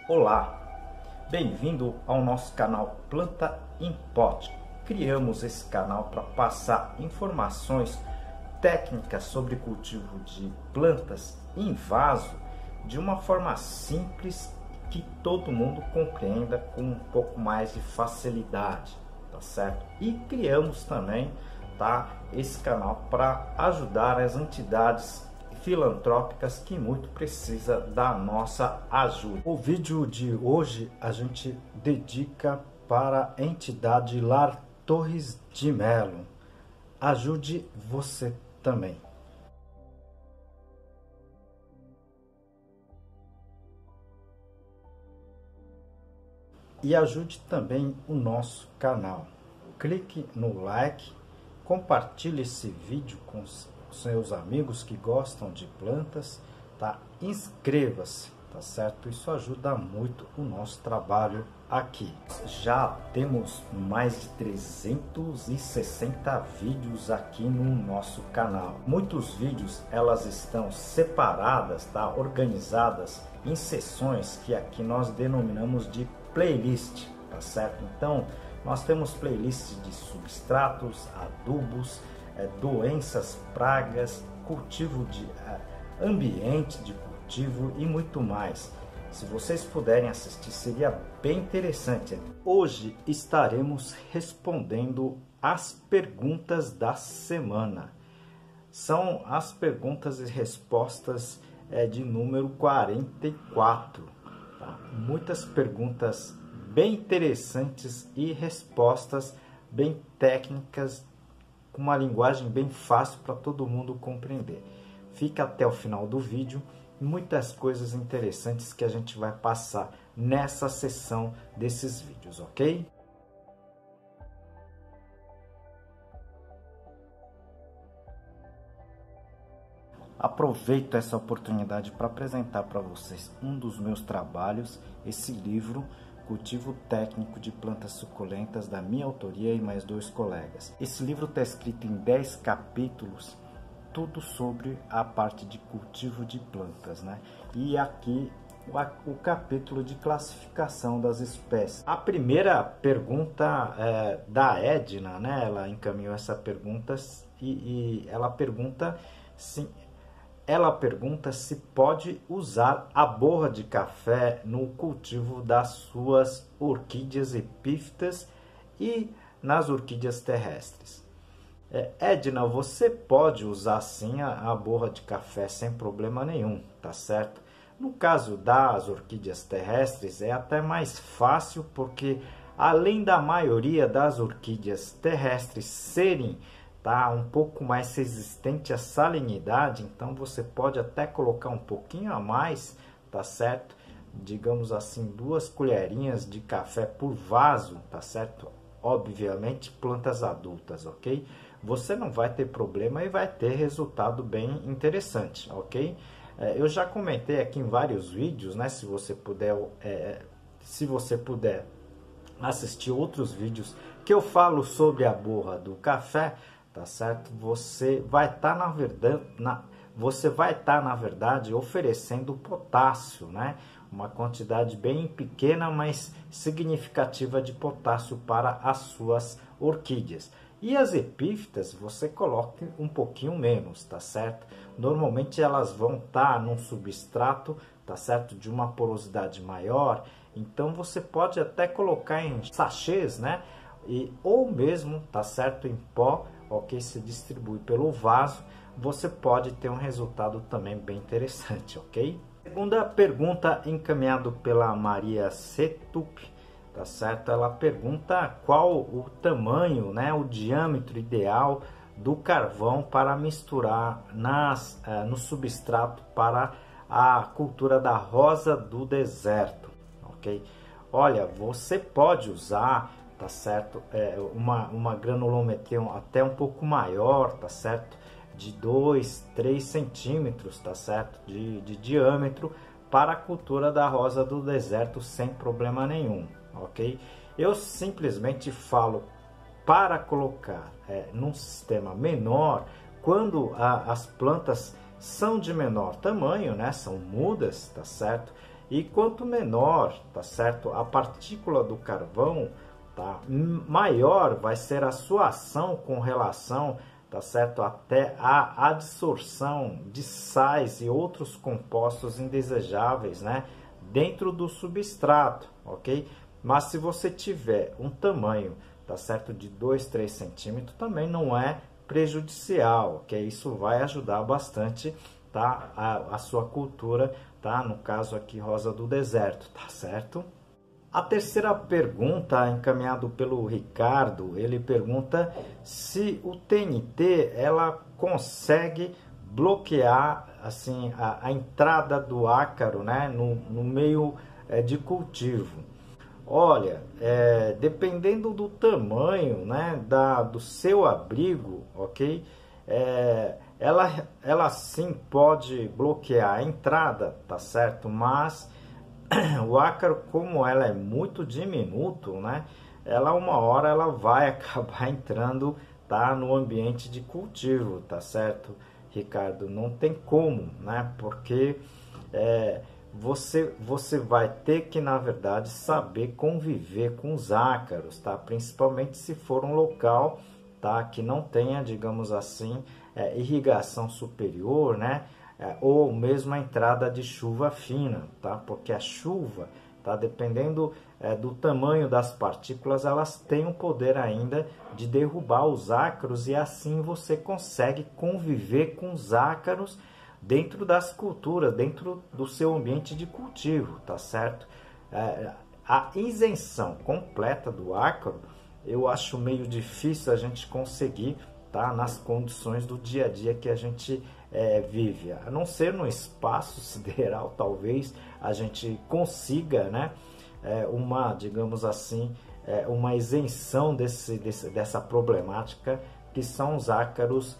Olá, bem-vindo ao nosso canal Planta em Pote. Criamos esse canal para passar informações técnicas sobre cultivo de plantas em vaso de uma forma simples que todo mundo compreenda com um pouco mais de facilidade, tá certo? E criamos também, esse canal para ajudar as entidades filantrópicas que muito precisa da nossa ajuda. O vídeo de hoje a gente dedica para a entidade Lar Torres de Melo. Ajude você também. E ajude também o nosso canal. Clique no like, compartilhe esse vídeo com seus amigos que gostam de plantas, tá? Inscreva-se, tá certo? Isso ajuda muito o nosso trabalho aqui. Já temos mais de 360 vídeos aqui no nosso canal. Muitos vídeos elas estão separadas, tá? Organizadas em seções que aqui nós denominamos de playlist, tá certo? Então nós temos playlists de substratos, adubos, doenças, pragas, cultivo de ambiente de cultivo e muito mais. Se vocês puderem assistir, seria bem interessante. Hoje estaremos respondendo as perguntas da semana. São as perguntas e respostas de número 44. Tá? Muitas perguntas bem interessantes e respostas bem técnicas, com uma linguagem bem fácil para todo mundo compreender. Fica até o final do vídeo, muitas coisas interessantes que a gente vai passar nessa sessão desses vídeos, ok? Aproveito essa oportunidade para apresentar para vocês um dos meus trabalhos, esse livro Cultivo Técnico de Plantas Suculentas, da minha autoria e mais 2 colegas. Esse livro está escrito em 10 capítulos, tudo sobre a parte de cultivo de plantas, né? E aqui o capítulo de classificação das espécies. A primeira pergunta é da Edna, né? Ela encaminhou essa pergunta e ela pergunta se pode usar a borra de café no cultivo das suas orquídeas epífitas e nas orquídeas terrestres. Edna, você pode usar sim a borra de café sem problema nenhum, tá certo? No caso das orquídeas terrestres é até mais fácil, porque além da maioria das orquídeas terrestres serem um pouco mais resistente à salinidade, então você pode até colocar um pouquinho a mais, tá certo? Digamos assim, 2 colherinhas de café por vaso, tá certo? Obviamente plantas adultas, ok? Você não vai ter problema e vai ter resultado bem interessante, ok? Eu já comentei aqui em vários vídeos, né? Se você puder assistir outros vídeos que eu falo sobre a borra do café, tá certo? Você vai estar na verdade oferecendo potássio, né? Uma quantidade bem pequena, mas significativa de potássio para as suas orquídeas. E as epífitas você coloca um pouquinho menos, tá certo? Normalmente elas vão estar num substrato, tá certo? De uma porosidade maior, então você pode até colocar em sachês, né? Ou mesmo, tá certo? Em pó, ok? Se distribui pelo vaso, você pode ter um resultado também bem interessante, ok? Segunda pergunta encaminhada pela Maria Setup, tá certo? Ela pergunta qual o tamanho, né, o diâmetro ideal do carvão para misturar no substrato para a cultura da rosa do deserto, ok? Olha, você pode usar, tá certo, uma granulometria até um pouco maior, tá certo, de 2, 3 centímetros, tá certo, de diâmetro para a cultura da rosa do deserto sem problema nenhum, ok? Eu simplesmente falo para colocar num sistema menor quando as plantas são de menor tamanho, né, são mudas, tá certo? E quanto menor, tá certo, a partícula do carvão, tá, maior vai ser a sua ação com relação, tá certo, até a adsorção de sais e outros compostos indesejáveis, né, dentro do substrato, ok? Mas se você tiver um tamanho, tá certo, de 2, 3 centímetros, também não é prejudicial, ok? Isso vai ajudar bastante, tá, a sua cultura, tá? No caso aqui, rosa do deserto, tá certo? A terceira pergunta, encaminhado pelo Ricardo, ele pergunta se o TNT ela consegue bloquear assim a entrada do ácaro, né, no meio de cultivo. Olha, dependendo do tamanho, né, do seu abrigo, ok? Ela sim pode bloquear a entrada, tá certo? Mas o ácaro, como ela é muito diminuto, né? Uma hora ela vai acabar entrando, tá, no ambiente de cultivo, tá certo, Ricardo? Não tem como, né? Porque você vai ter que, na verdade, saber conviver com os ácaros, tá? Principalmente se for um local, tá, que não tenha, digamos assim, irrigação superior, né? Ou mesmo a entrada de chuva fina, tá? Porque a chuva, tá, dependendo do tamanho das partículas, elas têm o poder ainda de derrubar os ácaros e assim você consegue conviver com os ácaros dentro das culturas, dentro do seu ambiente de cultivo, tá certo? A isenção completa do ácaro, eu acho meio difícil a gente conseguir, tá, nas condições do dia a dia que a gente vive. A não ser no espaço sideral, talvez a gente consiga, né, digamos assim, uma isenção dessa problemática que são os ácaros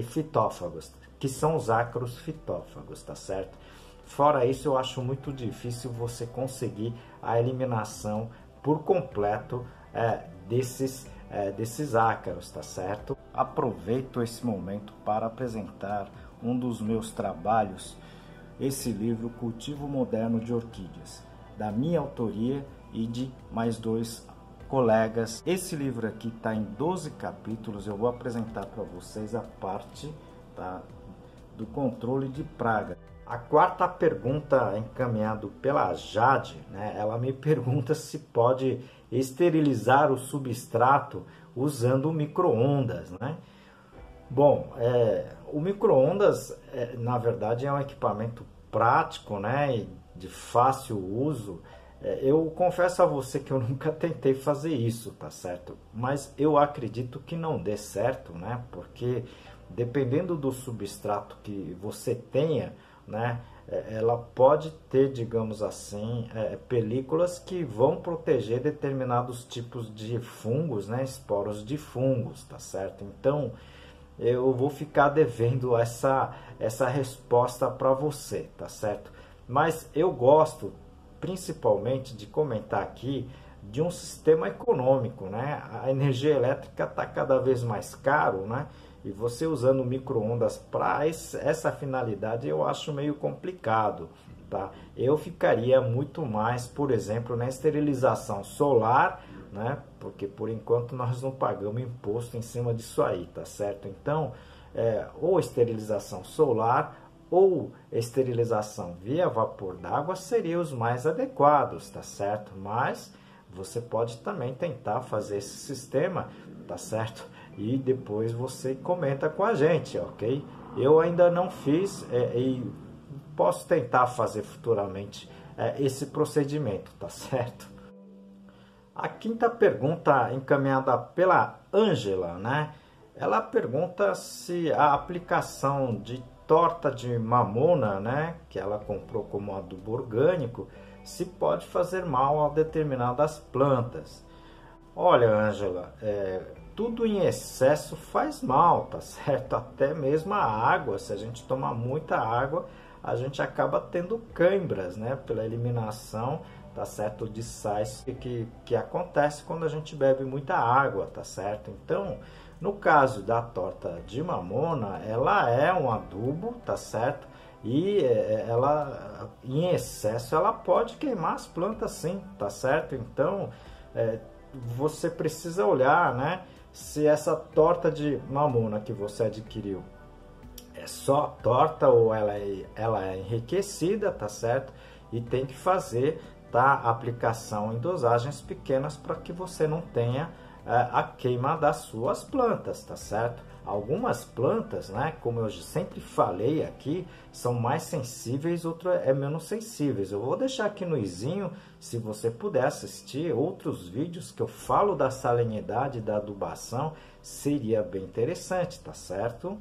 fitófagos, que são os ácaros fitófagos, tá certo? Fora isso, eu acho muito difícil você conseguir a eliminação por completo desses ácaros, tá certo? Aproveito esse momento para apresentar um dos meus trabalhos, esse livro Cultivo Moderno de Orquídeas, da minha autoria e de mais 2 colegas. Esse livro aqui está em 12 capítulos, eu vou apresentar para vocês a parte, tá, do controle de praga. A quarta pergunta, encaminhado pela Jade, né, ela me pergunta se pode esterilizar o substrato usando o micro-ondas, né? Bom, o micro-ondas, na verdade, é um equipamento prático, né, e de fácil uso. Eu confesso a você que eu nunca tentei fazer isso, tá certo? Mas eu acredito que não dê certo, né? Porque dependendo do substrato que você tenha, né, ela pode ter, digamos assim, películas que vão proteger determinados tipos de fungos, né, esporos de fungos, tá certo? Então, eu vou ficar devendo essa resposta para você, tá certo? Mas eu gosto, principalmente, de comentar aqui de um sistema econômico, né? A energia elétrica está cada vez mais caro, né? E você usando micro-ondas para essa finalidade eu acho meio complicado, tá? Eu ficaria muito mais, por exemplo, na esterilização solar, né? Porque por enquanto nós não pagamos imposto em cima disso aí, tá certo? Então, ou esterilização solar ou esterilização via vapor d'água seriam os mais adequados, tá certo? Mas você pode também tentar fazer esse sistema, tá certo? E depois você comenta com a gente, ok? Eu ainda não fiz e posso tentar fazer futuramente esse procedimento, tá certo? A quinta pergunta, encaminhada pela Ângela, né? Ela pergunta se a aplicação de torta de mamona, né, que ela comprou como adubo orgânico, se pode fazer mal a determinadas plantas. Olha, Ângela, tudo em excesso faz mal, tá certo? Até mesmo a água, se a gente tomar muita água, a gente acaba tendo cãibras, né? Pela eliminação, tá certo? De sais que acontece quando a gente bebe muita água, tá certo? Então, no caso da torta de mamona, ela é um adubo, tá certo? e ela, em excesso, ela pode queimar as plantas sim, tá certo? Então, você precisa olhar, né, se essa torta de mamona que você adquiriu é só torta ou ela é enriquecida, tá certo? E tem que fazer, tá, a aplicação em dosagens pequenas para que você não tenha a queima das suas plantas, tá certo? Algumas plantas, né, como eu sempre falei aqui, são mais sensíveis, outras é menos sensíveis. Eu vou deixar aqui no izinho, se você puder assistir outros vídeos que eu falo da salinidade da adubação, seria bem interessante, tá certo?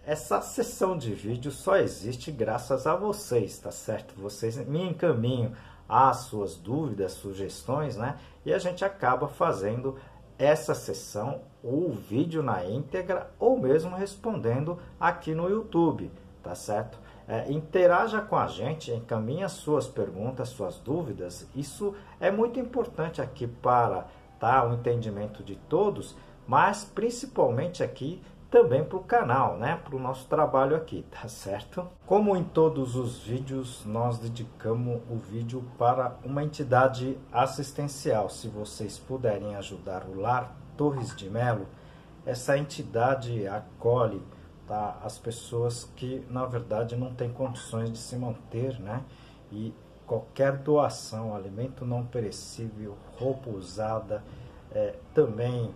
Essa sessão de vídeo só existe graças a vocês, tá certo? Vocês me encaminham as suas dúvidas, sugestões, né? E a gente acaba fazendo essa sessão ou vídeo na íntegra ou mesmo respondendo aqui no YouTube, tá certo? Interaja com a gente, encaminhe as suas perguntas, suas dúvidas. Isso é muito importante aqui para, tá, o entendimento de todos, mas principalmente aqui também para o canal, né? Para o nosso trabalho aqui, tá certo? Como em todos os vídeos, nós dedicamos o vídeo para uma entidade assistencial. Se vocês puderem ajudar o Lar Torres de Melo, essa entidade acolhe, tá, as pessoas que, na verdade, não têm condições de se manter, né? E qualquer doação, alimento não perecível, roupa usada, também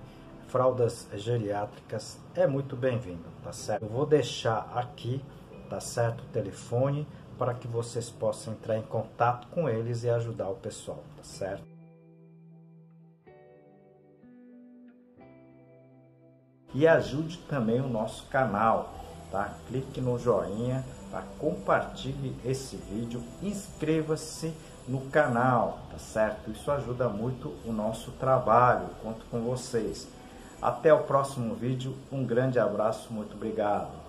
fraldas geriátricas, é muito bem-vindo, tá certo? Eu vou deixar aqui, tá certo, o telefone para que vocês possam entrar em contato com eles e ajudar o pessoal, tá certo? E ajude também o nosso canal, tá? Clique no joinha, tá? Compartilhe esse vídeo, inscreva-se no canal, tá certo? Isso ajuda muito o nosso trabalho, conto com vocês. Até o próximo vídeo, um grande abraço, muito obrigado.